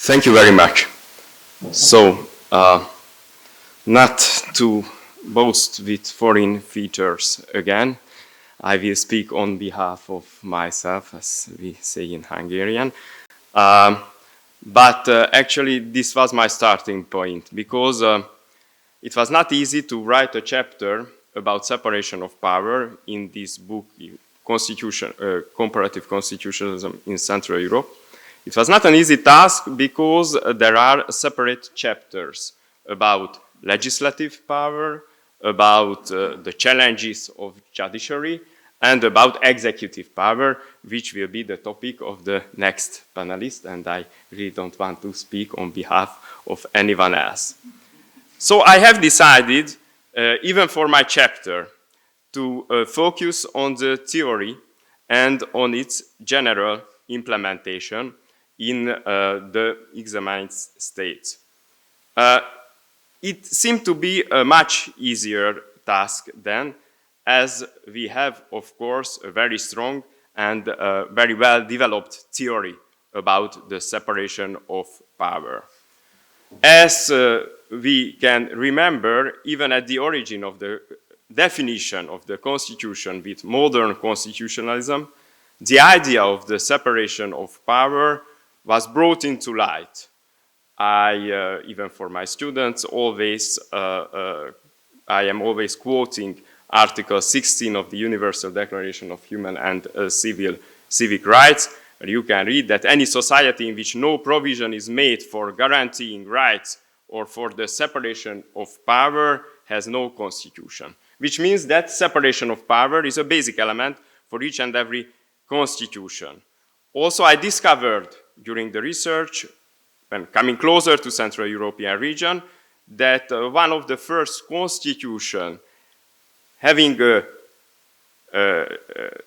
Thank you very much. So, not to boast with foreign features again, I will speak on behalf of myself, as we say in Hungarian. But actually, this was my starting point, because it was not easy to write a chapter about separation of power in this book, Comparative Constitutionalism in Central Europe. It was not an easy task because there are separate chapters about legislative power, about the challenges of judiciary, and about executive power, which will be the topic of the next panelist, and I really don't want to speak on behalf of anyone else. So I have decided, even for my chapter, to focus on the theory and on its general implementation in the examined states. It seemed to be a much easier task then, as we have, of course, a very strong and very well-developed theory about the separation of power. As we can remember, even at the origin of the definition of the Constitution with modern constitutionalism, the idea of the separation of power was brought into light. I, even for my students, I am always quoting Article 16 of the Universal Declaration of Human and Civic Rights, where you can read that any society in which no provision is made for guaranteeing rights or for the separation of power has no constitution, which means that separation of power is a basic element for each and every constitution. Also, I discovered during the research, when coming closer to Central European region, that one of the first constitutions having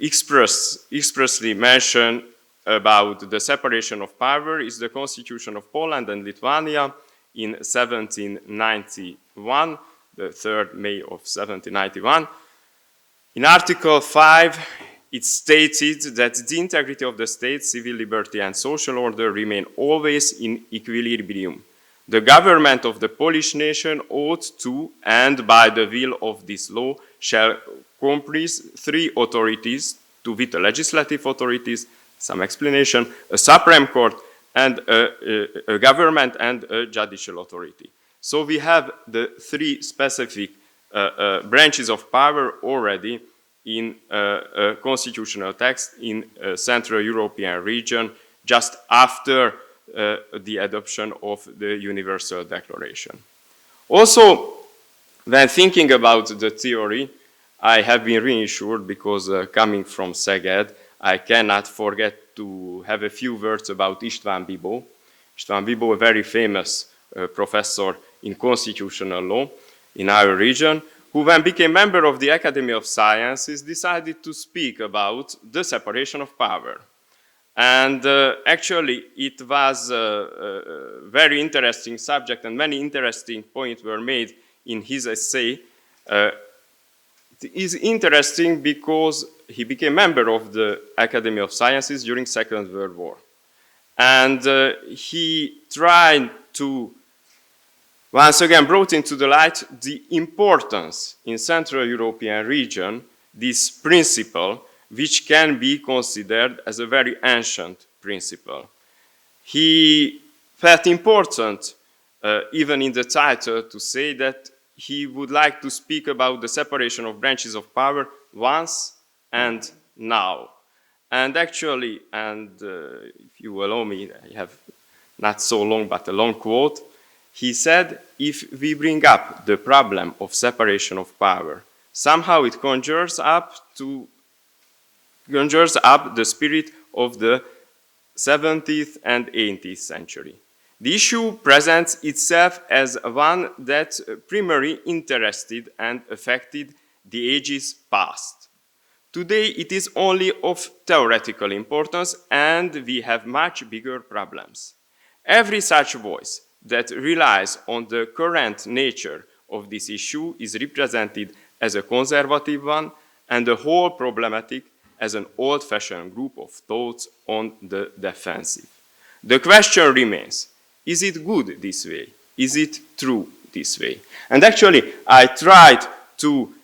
expressly mentioned about the separation of power is the Constitution of Poland and Lithuania in 1791, the 3rd May of 1791. In Article 5, it stated that the integrity of the state, civil liberty and social order remain always in equilibrium. The government of the Polish nation ought to, and by the will of this law, shall comprise 3 authorities, to wit, the legislative authorities, some explanation, a supreme court, and a government and a judicial authority. So we have the 3 specific branches of power already in a constitutional text in Central European region just after the adoption of the Universal Declaration. Also, when thinking about the theory, I have been reassured because coming from Szeged, I cannot forget to have a few words about István Bibó. István Bibó, a very famous professor in constitutional law in our region, who when became member of the Academy of Sciences decided to speak about the separation of power. And actually it was a very interesting subject and many interesting points were made in his essay. It is interesting because he became member of the Academy of Sciences during Second World War. And he tried to once again brought into the light the importance in Central European region, this principle, which can be considered as a very ancient principle. He felt important, even in the title, to say that he would like to speak about the separation of branches of power once and now. And actually, if you allow me, I have not so long, but a long quote. He said, if we bring up the problem of separation of power, somehow it conjures up the spirit of the 17th and 18th century. The issue presents itself as one that primarily interested and affected the ages past. Today it is only of theoretical importance and we have much bigger problems. Every such voice that relies on the current nature of this issue is represented as a conservative one and the whole problematic as an old-fashioned group of thoughts on the defensive. The question remains, Is it good this way? Is it true this way? And actually, I tried to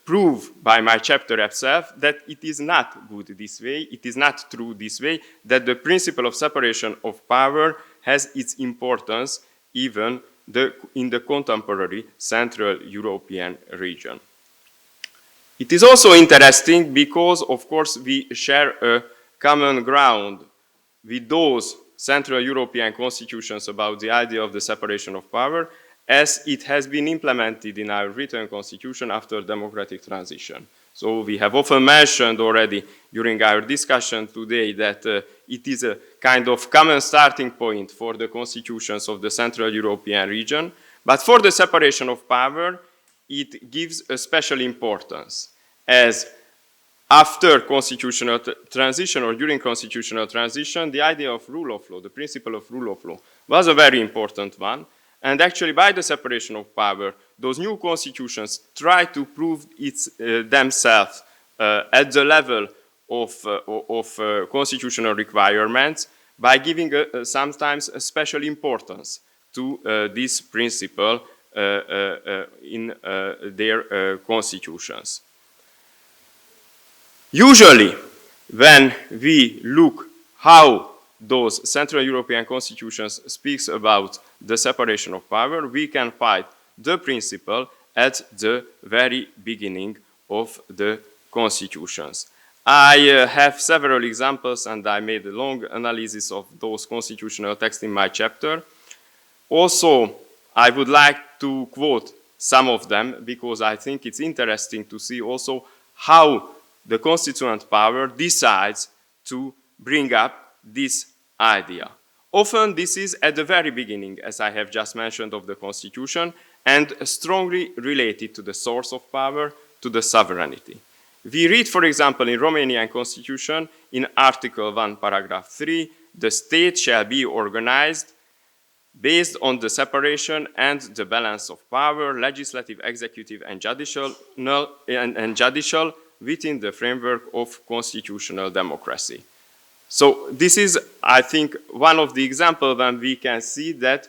prove by my chapter itself that it is not good this way, it is not true this way, that the principle of separation of power has its importance even in the contemporary Central European region. It is also interesting because, of course, we share a common ground with those Central European constitutions about the idea of the separation of power, as it has been implemented in our written constitution after democratic transition. So we have often mentioned already during our discussion today that it is a kind of common starting point for the constitutions of the Central European region. But for the separation of power, it gives a special importance, as after constitutional transition or during constitutional transition, the idea of rule of law, the principle of rule of law, was a very important one. And actually, by the separation of power, those new constitutions try to prove themselves at the level of constitutional requirements by giving sometimes a special importance to this principle in their constitutions. Usually, when we look how those Central European constitutions speaks about the separation of power, we can find the principle at the very beginning of the constitutions. I have several examples, and I made a long analysis of those constitutional texts in my chapter. Also, I would like to quote some of them because I think it's interesting to see also how the constituent power decides to bring up this idea. Often this is at the very beginning, as I have just mentioned, of the constitution, and strongly related to the source of power, to the sovereignty. We read, for example, in Romanian constitution, in Article 1, paragraph 3, the state shall be organized based on the separation and the balance of power, legislative, executive, and judicial within the framework of constitutional democracy. So this is, I think, one of the examples when we can see that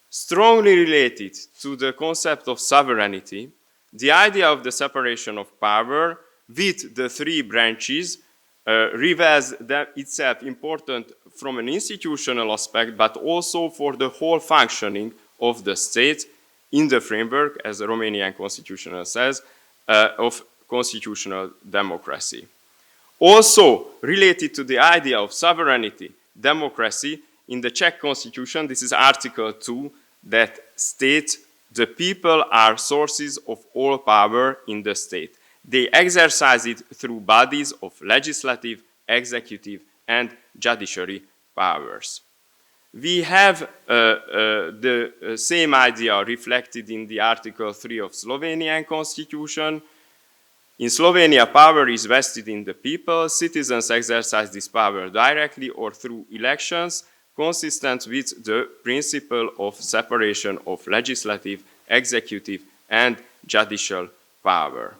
strongly related to the concept of sovereignty, the idea of the separation of power with the three branches reveals itself important from an institutional aspect, but also for the whole functioning of the state in the framework, as the Romanian constitution says, of constitutional democracy. Also related to the idea of sovereignty, democracy, in the Czech constitution, this is Article 2, that states the people are sources of all power in the state. They exercise it through bodies of legislative, executive, and judiciary powers. We have the same idea reflected in the Article 3 of Slovenian constitution. In Slovenia, power is vested in the people. Citizens exercise this power directly or through elections, consistent with the principle of separation of legislative, executive, and judicial power.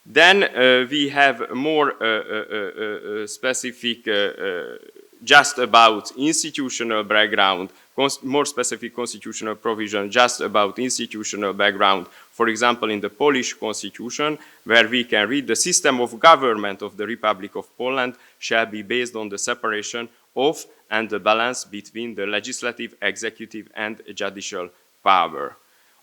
Then we have more specific, just about institutional background, more specific constitutional provision just about institutional background. For example, in the Polish constitution, where we can read the system of government of the Republic of Poland shall be based on the separation of and the balance between the legislative, executive, and judicial power.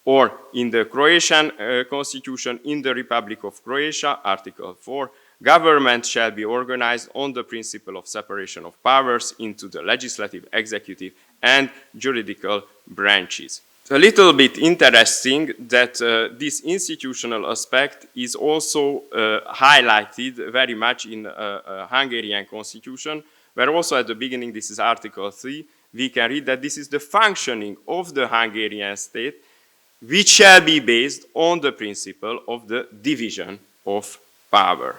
Or in the Croatian constitution, in the Republic of Croatia, Article 4, government shall be organized on the principle of separation of powers into the legislative, executive, and juridical branches. It's a little bit interesting that this institutional aspect is also highlighted very much in Hungarian constitution, where also at the beginning, this is Article 3, we can read that this is the functioning of the Hungarian state, which shall be based on the principle of the division of power.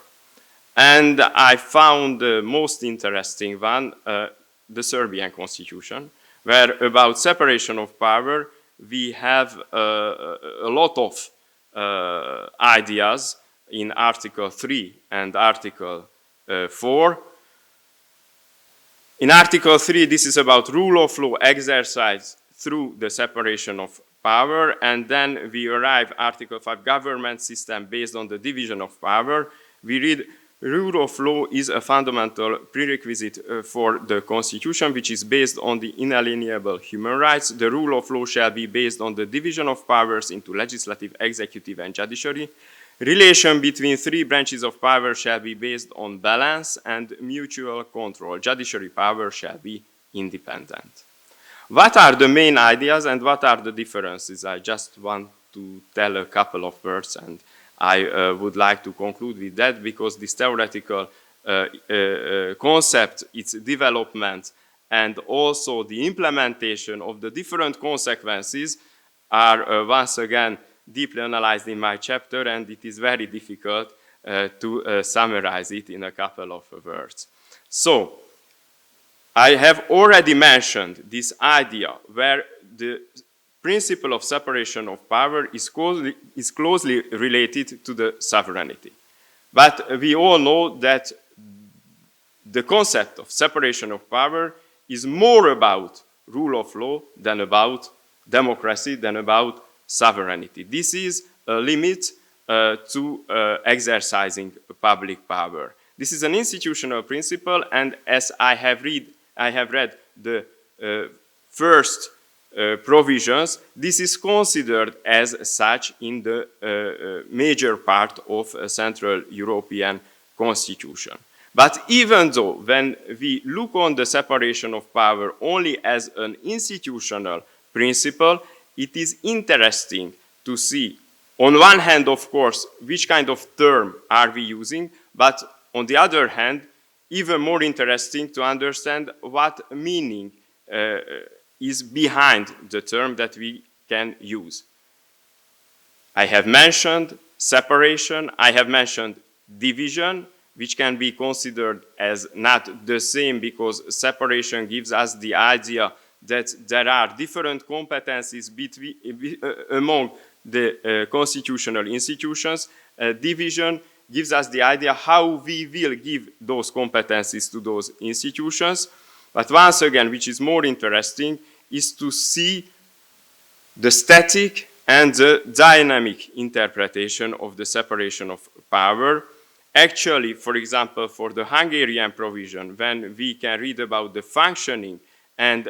And I found the most interesting one, the Serbian constitution, where about separation of power, we have a lot of ideas in Article 3 and Article 4. In Article 3, this is about rule of law exercised through the separation of power, and then we arrive Article 5, government system based on the division of power. We read, rule of law is a fundamental prerequisite for the Constitution, which is based on the inalienable human rights. The rule of law shall be based on the division of powers into legislative, executive, and judiciary. Relation between three branches of power shall be based on balance and mutual control. Judiciary power shall be independent. What are the main ideas and what are the differences? I just want to tell a couple of words, and I would like to conclude with that, because this theoretical concept, its development, and also the implementation of the different consequences are once again deeply analyzed in my chapter, and it is very difficult to summarize it in a couple of words. So, I have already mentioned this idea where the principle of separation of power is closely related to the sovereignty. But we all know that the concept of separation of power is more about rule of law than about democracy, than about sovereignty. This is a limit to exercising public power. This is an institutional principle, and as I have read the first provisions, this is considered as such in the major part of a Central European Constitution. But even though when we look on the separation of power only as an institutional principle, it is interesting to see, on one hand, of course, which kind of term are we using, but on the other hand, even more interesting to understand what meaning is behind the term that we can use. I have mentioned separation, I have mentioned division, which can be considered as not the same, because separation gives us the idea that there are different competencies among the constitutional institutions. Division gives us the idea how we will give those competencies to those institutions. But once again, which is more interesting, is to see the static and the dynamic interpretation of the separation of power. Actually, for example, for the Hungarian provision, when we can read about the functioning and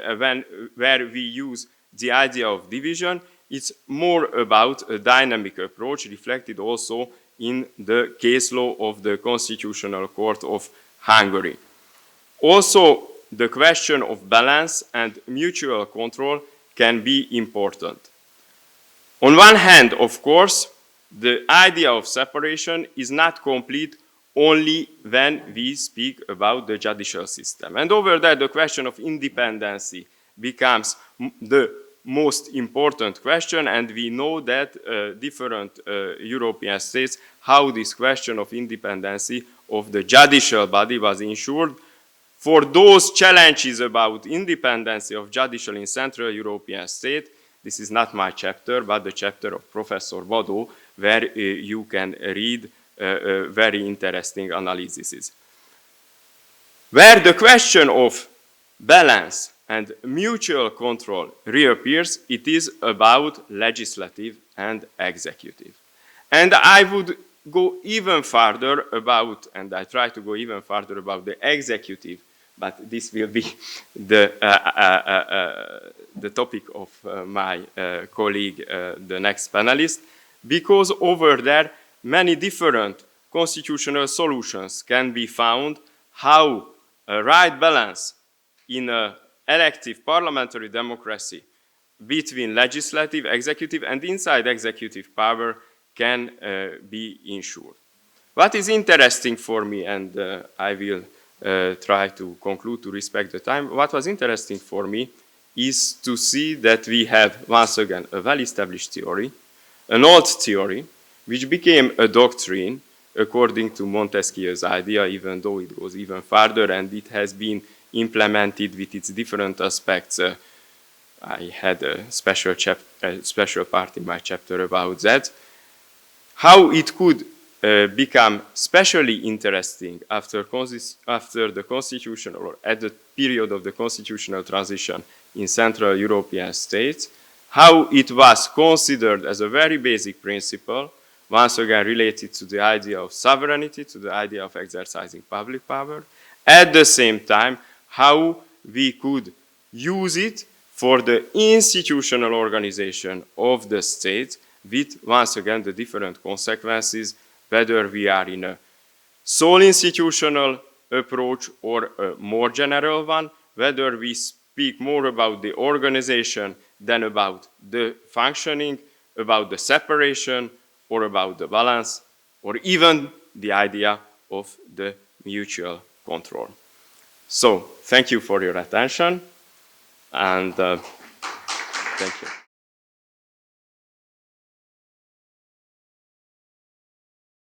where we use the idea of division, it's more about a dynamic approach reflected also in the case law of the Constitutional Court of Hungary. Also, the question of balance and mutual control can be important. On one hand, of course, the idea of separation is not complete only when we speak about the judicial system. And over there, the question of independency becomes the most important question, and we know that different European states, how this question of independency of the judicial body was ensured. For those challenges about independency of judicial in Central European state, this is not my chapter, but the chapter of Professor Vadó, where you can read very interesting analyses. Where the question of balance and mutual control reappears, it is about legislative and executive. And I would go even farther about, and I try to go even farther about the executive, but this will be the topic of my colleague, the next panelist, because over there, many different constitutional solutions can be found how a right balance in an elective parliamentary democracy between legislative, executive, and inside executive power can be ensured. What is interesting for me, and I will try to conclude to respect the time, what was interesting for me is to see that we have, once again, a well-established theory, an old theory, which became a doctrine according to Montesquieu's idea, even though it goes even farther, and it has been implemented with its different aspects. I had a special part in my chapter about that. How it could become especially interesting after the constitutional, or at the period of the constitutional transition in Central European states, how it was considered as a very basic principle, once again related to the idea of sovereignty, to the idea of exercising public power. At the same time, how we could use it for the institutional organization of the state with, once again, the different consequences, whether we are in a sole institutional approach or a more general one, whether we speak more about the organization than about the functioning, about the separation, or about the balance, or even the idea of the mutual control. So, thank you for your attention, and thank you.